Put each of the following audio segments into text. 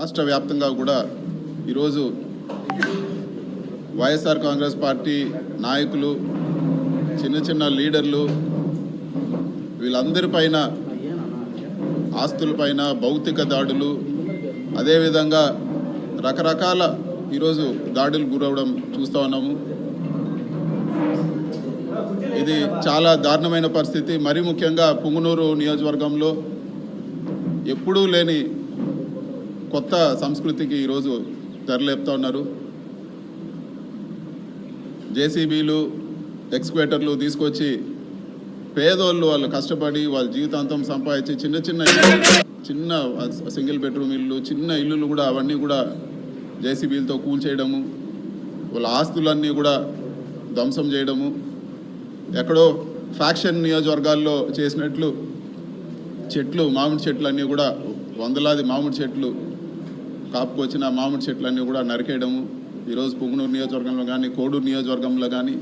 రాష్ట్ర వ్యాప్తంగా కూడా ఈరోజు వైఎస్ఆర్ కాంగ్రెస్ పార్టీ నాయకులు, చిన్న చిన్న లీడర్లు వీళ్ళందరిపైన ఆస్తులపైన భౌతిక దాడులు, అదేవిధంగా రకరకాల ఈరోజు దాడులు గురవడం చూస్తూ ఉన్నాము. ఇది చాలా దారుణమైన పరిస్థితి. మరీ ముఖ్యంగా పుంగనూరు నియోజకవర్గంలో ఎప్పుడూ లేని కొత్త సంస్కృతికి ఈరోజు తెరలేపుతూ ఉన్నారు. జేసీబీలు, ఎక్స్క్వేటర్లు తీసుకొచ్చి పేదోళ్ళు వాళ్ళు కష్టపడి వాళ్ళ జీవితాంతం సంపాదించి చిన్న సింగిల్ బెడ్రూమ్ ఇల్లు, చిన్న ఇల్లులు కూడా అవన్నీ కూడా జేసీబీలతో కూల్చేయడము, వాళ్ళ ఆస్తులన్నీ కూడా ధ్వంసం చేయడము, ఎక్కడో ఫ్యాక్షన్ నియోజకవర్గాల్లో చేసినట్లు చెట్లు, మామిడి చెట్లన్నీ కూడా వందలాది మామిడి చెట్లు కాపుకొచ్చిన మామిడి చెట్లన్నీ కూడా నరికేయడము, ఈరోజు పుంగనూరు నియోజకవర్గంలో కానీ కోడూరు నియోజకవర్గంలో కానీ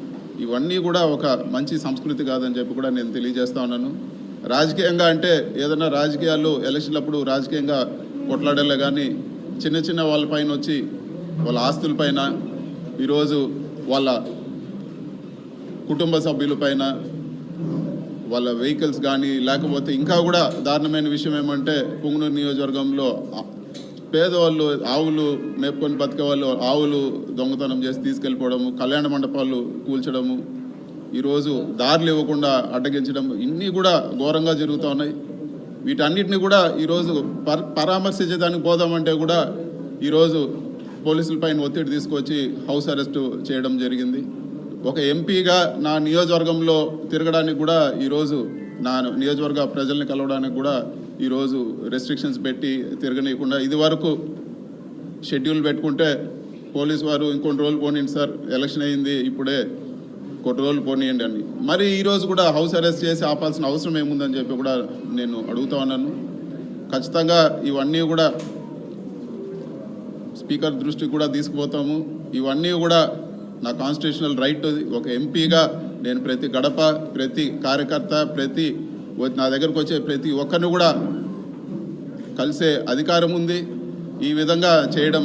ఇవన్నీ కూడా ఒక మంచి సంస్కృతి కాదని చెప్పి కూడా నేను తెలియజేస్తా ఉన్నాను. రాజకీయంగా అంటే ఏదైనా రాజకీయాల్లో ఎలక్షన్లప్పుడు రాజకీయంగా కొట్లాడలే కానీ చిన్న వాళ్ళపైన వచ్చి వాళ్ళ ఆస్తులపైన, ఈరోజు వాళ్ళ కుటుంబ సభ్యులపైన, వాళ్ళ వెహికల్స్ కానీ, లేకపోతే ఇంకా కూడా దారుణమైన విషయం ఏమంటే పుంగనూరు నియోజకవర్గంలో పేదవాళ్ళు ఆవులు మేపుకొని బతికే వాళ్ళు ఆవులు దొంగతనం చేసి తీసుకెళ్ళిపోవడము, కళ్యాణ మండపాలు కూల్చడము, ఈరోజు దారులు ఇవ్వకుండా అడ్డగించడం, ఇన్ని కూడా ఘోరంగా జరుగుతూ ఉన్నాయి. వీటన్నిటిని కూడా ఈరోజు పరామర్శించేదానికి పోదామంటే కూడా ఈరోజు పోలీసులపైన ఒత్తిడి తీసుకొచ్చి హౌస్ అరెస్టు చేయడం జరిగింది. ఒక ఎంపీగా నా నియోజకవర్గంలో తిరగడానికి కూడా ఈరోజు నా నియోజకవర్గ ప్రజల్ని కలవడానికి కూడా ఈరోజు రెస్ట్రిక్షన్స్ పెట్టి తిరగనీయకుండా, ఇది వరకు షెడ్యూల్ పెట్టుకుంటే పోలీసు వారు ఇంకొన్ని రోజులు పోనీయండి సార్, ఎలక్షన్ అయింది ఇప్పుడే కొన్ని రోజులు పోనీయండి అని, మరి ఈరోజు కూడా హౌస్ అరెస్ట్ చేసి ఆపాల్సిన అవసరం ఏముందని చెప్పి కూడా నేను అడుగుతా ఉన్నాను. ఖచ్చితంగా ఇవన్నీ కూడా స్పీకర్ దృష్టికి కూడా తీసుకుపోతాము. ఇవన్నీ కూడా నా కాన్స్టిట్యూషనల్ రైట్. ఒక ఎంపీగా నేను ప్రతి గడప, ప్రతి కార్యకర్త, నా దగ్గరకు వచ్చే ప్రతి ఒక్కరిని కూడా కలిసే అధికారం ఉంది. ఈ విధంగా చేయడం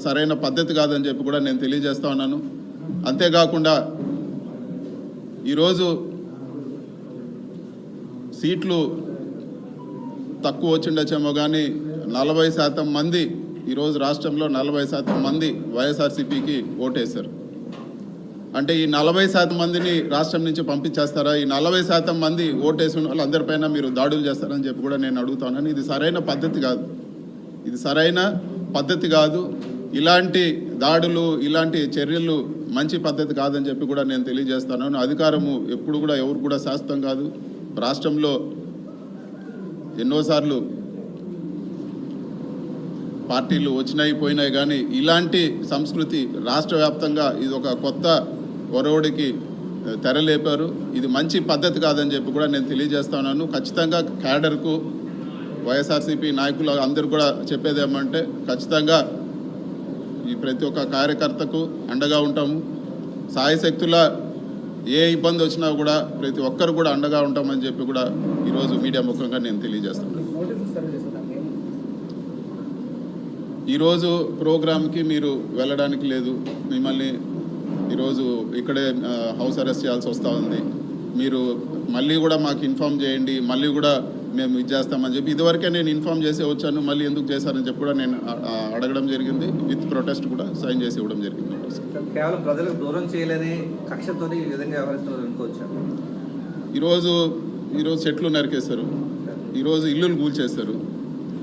సరైన పద్ధతి కాదని చెప్పి కూడా నేను తెలియజేస్తా ఉన్నాను. అంతేకాకుండా ఈరోజు సీట్లు తక్కువ వచ్చిండొచ్చేమో కానీ 40% మంది ఈరోజు రాష్ట్రంలో 40% మంది వైఎస్ఆర్సీపీకి ఓటేశారు. అంటే ఈ 40% మందిని రాష్ట్రం నుంచి పంపించేస్తారా? ఈ 40% మంది ఓటేసిన వాళ్ళందరిపైన మీరు దాడులు చేస్తారని చెప్పి కూడా నేను అడుగుతాను. ఇది సరైన పద్ధతి కాదు, ఇది సరైన పద్ధతి కాదు. ఇలాంటి దాడులు, ఇలాంటి చర్యలు మంచి పద్ధతి కాదని చెప్పి కూడా నేను తెలియజేస్తాను. అధికారము ఎప్పుడు కూడా ఎవరు కూడా శాశ్వతం కాదు. రాష్ట్రంలో ఎన్నోసార్లు పార్టీలు వచ్చినాయి పోయినాయి కానీ ఇలాంటి సంస్కృతి రాష్ట్ర వ్యాప్తంగా ఇది ఒక కొత్త ఒరవడికి తెరలేపారు. ఇది మంచి పద్ధతి కాదని చెప్పి కూడా నేను తెలియజేస్తున్నాను. ఖచ్చితంగా క్యాడర్కు, వైఎస్ఆర్సీపీ నాయకులు అందరూ కూడా చెప్పేది ఏమంటే ఖచ్చితంగా ఈ ప్రతి ఒక్క కార్యకర్తకు అండగా ఉంటాము. సాయశక్తుల ఏ ఇబ్బంది వచ్చినా కూడా ప్రతి ఒక్కరు కూడా అండగా ఉంటామని చెప్పి కూడా ఈరోజు మీడియా ముఖంగా నేను తెలియజేస్తున్నాను. ఈరోజు ప్రోగ్రామ్కి మీరు వెళ్ళడానికి లేదు, మిమ్మల్ని ఈరోజు ఇక్కడే హౌస్ అరెస్ట్ చేయాల్సి వస్తూ ఉంది. మీరు మళ్ళీ కూడా మాకు ఇన్ఫామ్ చేయండి, మళ్ళీ కూడా మేము ఇది చేస్తామని చెప్పి ఇదివరకే నేను ఇన్ఫామ్ చేసి వచ్చాను, మళ్ళీ ఎందుకు చేశారని చెప్పి కూడా నేను అడగడం జరిగింది. విత్ ప్రొటెస్ట్ కూడా సైన్ చేసి ఇవ్వడం జరిగింది. కేవలం ప్రజలకు దూరం చేయలేని కక్షతో ఈ విధంగా వ్యవహరిస్తున్నారు అనుకోవచ్చు. ఈరోజు చెట్లు నరికేస్తారు, ఈరోజు ఇల్లులు కూల్చేస్తారు.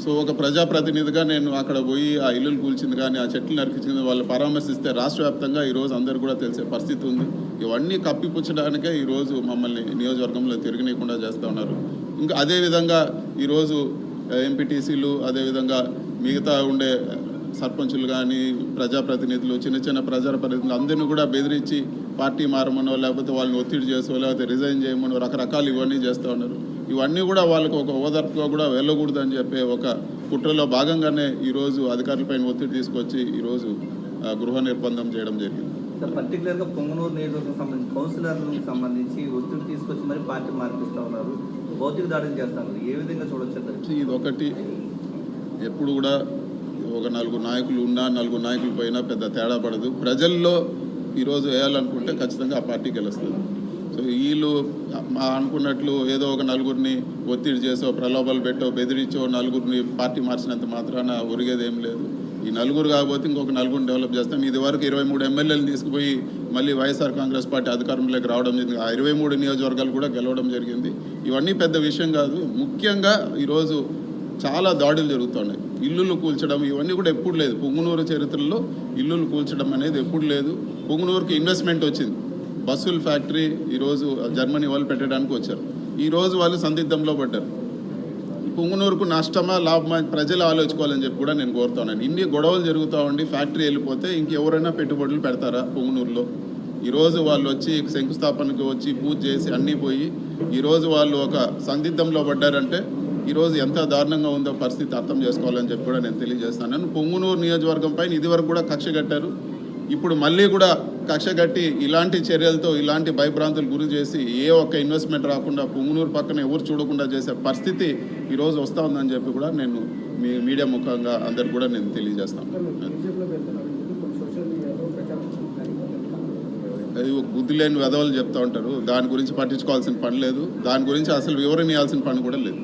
సో ఒక ప్రజాప్రతినిధిగా నేను అక్కడ పోయి ఆ ఇల్లులు కూల్చింది కానీ ఆ చెట్లు నరికించింది వాళ్ళు పరామర్శిస్తే రాష్ట్ర వ్యాప్తంగా ఈరోజు అందరు కూడా తెలిసే పరిస్థితి ఉంది. ఇవన్నీ కప్పిపుచ్చడానికే ఈరోజు మమ్మల్ని నియోజకవర్గంలో తిరగనీయకుండా చేస్తూ ఉన్నారు. ఇంకా అదేవిధంగా ఈరోజు ఎంపీటీసీలు, అదేవిధంగా మిగతా ఉండే సర్పంచులు కానీ ప్రజాప్రతినిధులు, చిన్న ప్రజాప్రతినిధులు అందరినీ కూడా బెదిరించి పార్టీ మారమనో, లేకపోతే వాళ్ళని ఒత్తిడి చేసో, లేకపోతే రిజైన్ చేయమనో రకరకాలు ఇవన్నీ చేస్తూ ఉన్నారు. ఇవన్నీ కూడా వాళ్ళకు ఒక ఓదార్పుగా కూడా వెళ్ళకూడదని చెప్పే ఒక కుట్రలో భాగంగానే ఈరోజు అధికారులపైన ఒత్తిడి తీసుకొచ్చి ఈరోజు గృహ నిర్బంధం చేయడం జరిగింది. పర్టికులర్గా పొంగనూరు నియోజకవర్గం సంబంధించి కౌన్సిలర్లకు సంబంధించి ఒత్తిడి తీసుకొచ్చి మరి పార్టీ మార్పిస్తూ ఉన్నారు, భౌతిక దాడులు చేస్తున్నారు. ఏ విధంగా చూడొచ్చు? ఇది ఒకటి, ఎప్పుడు కూడా ఒక నలుగురు నాయకులు ఉన్నా నలుగురు నాయకులు పోయినా పెద్ద తేడా పడదు. ప్రజల్లో ఈరోజు వేయాలనుకుంటే ఖచ్చితంగా ఆ పార్టీకి గెలుస్తుంది. సో వీళ్ళు అనుకున్నట్లు ఏదో ఒక నలుగురిని ఒత్తిడి చేసో ప్రలోభాలు పెట్టో బెదిరించో నలుగురిని పార్టీ మార్చినంత మాత్రాన ఒరిగేది ఏం లేదు. ఈ నలుగురు కాకపోతే ఇంకొక నలుగురిని డెవలప్ చేస్తాం. ఇది వరకు 23 ఎమ్మెల్యేలు తీసుకుపోయి మళ్ళీ వైఎస్ఆర్ కాంగ్రెస్ పార్టీ అధికారంలోకి రావడం జరిగింది. ఆ 23 నియోజకవర్గాలు కూడా గెలవడం జరిగింది. ఇవన్నీ పెద్ద విషయం కాదు. ముఖ్యంగా ఈరోజు చాలా దాడులు జరుగుతున్నాయి. ఇల్లులు కూల్చడం ఇవన్నీ కూడా ఎప్పుడు లేదు. పుంగనూరు చరిత్రలో ఇల్లులు కూల్చడం అనేది ఎప్పుడు లేదు. పుంగనూరుకి ఇన్వెస్ట్మెంట్ వచ్చింది. బస్సుల ఫ్యాక్టరీ ఈరోజు జర్మనీ వాళ్ళు పెట్టడానికి వచ్చారు. ఈరోజు వాళ్ళు సందిగ్ధంలో పడ్డారు. పుంగనూరుకు నష్టమా లాభమా ప్రజలు ఆలోచించుకోవాలని చెప్పి కూడా నేను కోరుతున్నాను. ఇన్ని గొడవలు జరుగుతూ ఉండి ఫ్యాక్టరీ వెళ్ళిపోతే ఇంకెవరైనా పెట్టుబడులు పెడతారా పుంగనూరులో? ఈరోజు వాళ్ళు వచ్చి శంకుస్థాపనకు వచ్చి పూజ చేసి అన్నీ పోయి ఈరోజు వాళ్ళు ఒక సందిగ్ధంలో పడ్డారంటే ఈరోజు ఎంత దారుణంగా ఉందో పరిస్థితి అర్థం చేసుకోవాలని చెప్పి కూడా నేను తెలియజేస్తాను. పుంగనూరు నియోజకవర్గం పైన ఇదివరకు కూడా కక్ష కట్టారు. ఇప్పుడు మళ్ళీ కూడా కక్ష కట్టి ఇలాంటి చర్యలతో ఇలాంటి భయభ్రాంతులు గురి చేసి ఏ ఒక్క ఇన్వెస్ట్మెంట్ రాకుండా పుంగనూరు పక్కన ఎవరు చూడకుండా చేసే పరిస్థితి ఈరోజు వస్తూ ఉందని చెప్పి కూడా నేను మీ మీడియా ముఖంగా అందరికి కూడా నేను తెలియజేస్తాను. అది బుద్ధి లేని వెధవలు చెప్తూ ఉంటారు. దాని గురించి పట్టించుకోవాల్సిన పని లేదు. దాని గురించి అసలు వివరణ ఇవ్వాల్సిన పని కూడా లేదు.